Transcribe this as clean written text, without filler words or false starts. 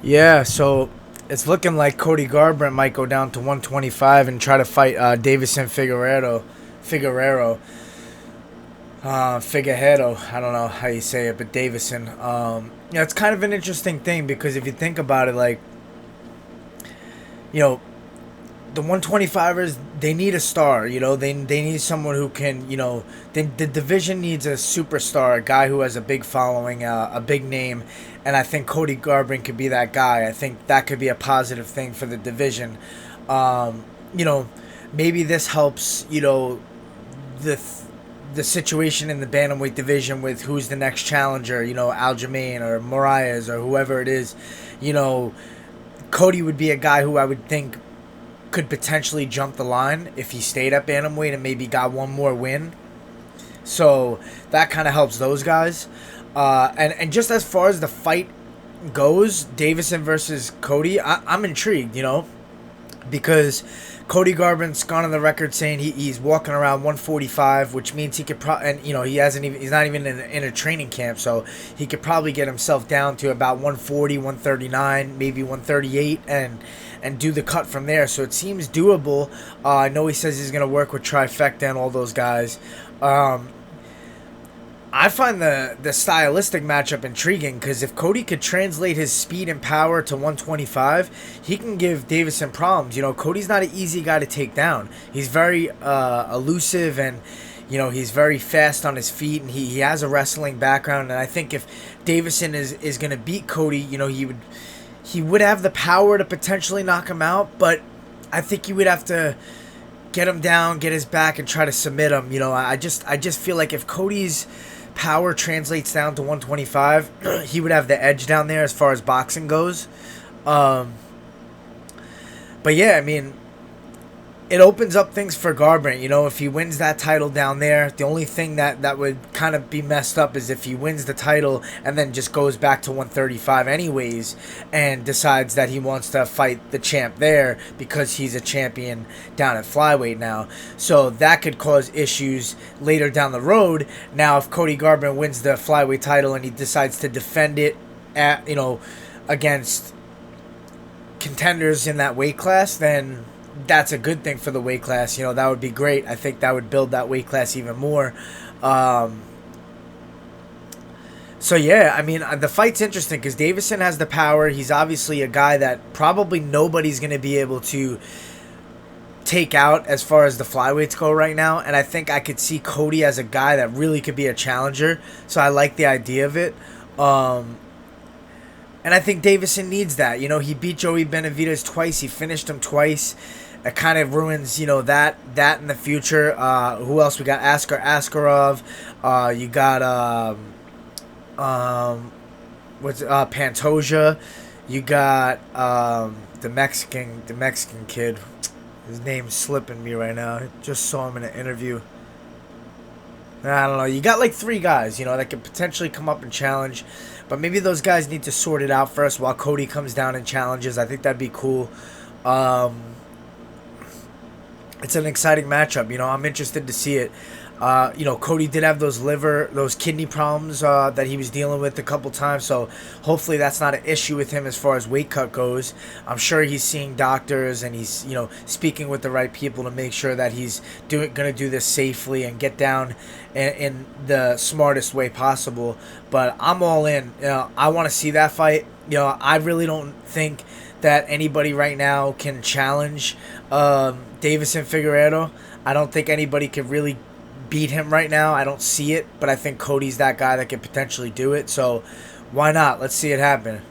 Yeah, so it's looking like Cody Garbrandt might go down to 125 and try to fight Deiveson Figueredo. I don't know how you say it, but Davison. Yeah, it's kind of an interesting thing because if you think about it, like, you know, the 125ers, they need a star. They need someone who can, the division needs a superstar, a guy who has a big following, a big name, and I think Cody Garbrandt could be that guy. I think that could be a positive thing for the division. Um, you know, maybe this helps. The the situation in the bantamweight division with who's the next challenger. Aljamain or Moraes or whoever it is. You know, Cody would be a guy who I would think could potentially jump the line if he stayed at bantamweight and maybe got one more win. So that kind of helps those guys. And just as far as the fight goes, Deiveson versus Cody, I'm intrigued, because Cody Garbrandt's gone on the record saying he's walking around 145, which means he could probably, and he's not even in a training camp, so he could probably get himself down to about 140, 139, maybe 138, and do the cut from there. So it seems doable. I know he says he's going to work with Trifecta and all those guys. I find the stylistic matchup intriguing because if Cody could translate his speed and power to 125, he can give Deiveson problems. Cody's not an easy guy to take down. He's very elusive and, he's very fast on his feet, and he has a wrestling background. And I think if Deiveson is going to beat Cody, he would have the power to potentially knock him out, but I think he would have to get him down, get his back, and try to submit him. I just feel like if Cody's power translates down to 125, he would have the edge down there as far as boxing goes. But yeah, I mean, it opens up things for Garbrandt. If he wins that title down there, the only thing that would kind of be messed up is if he wins the title and then just goes back to 135 anyways and decides that he wants to fight the champ there because he's a champion down at flyweight now. So that could cause issues later down the road. Now, if Cody Garbrandt wins the flyweight title and he decides to defend it against contenders in that weight class, then that's a good thing for the weight class. That would be great. I think that would build that weight class even more. So yeah, I mean, the fight's interesting because Deiveson has the power. He's obviously a guy that probably nobody's going to be able to take out as far as the flyweights go right now. And I think I could see Cody as a guy that really could be a challenger. So I like the idea of it. And I think Deiveson needs that. He beat Joey Benavidez twice. He finished him twice. It kind of ruins, that in the future. Who else? We got Askar Askarov. You got Pantoja. You got the Mexican kid. His name's slipping me right now. I just saw him in an interview. I don't know. You got like 3 guys, that could potentially come up and challenge. But maybe those guys need to sort it out first while Cody comes down and challenges. I think that'd be cool. It's an exciting matchup. I'm interested to see it. Cody did have those kidney problems that he was dealing with a couple times. So hopefully that's not an issue with him as far as weight cut goes. I'm sure he's seeing doctors and he's, speaking with the right people to make sure that he's going to do this safely and get down in the smartest way possible. But I'm all in. I want to see that fight. I really don't think that anybody right now can challenge Deiveson Figueredo. I don't think anybody can really beat him right now. I don't see it, but I think Cody's that guy that could potentially do it. So why not? Let's see it happen.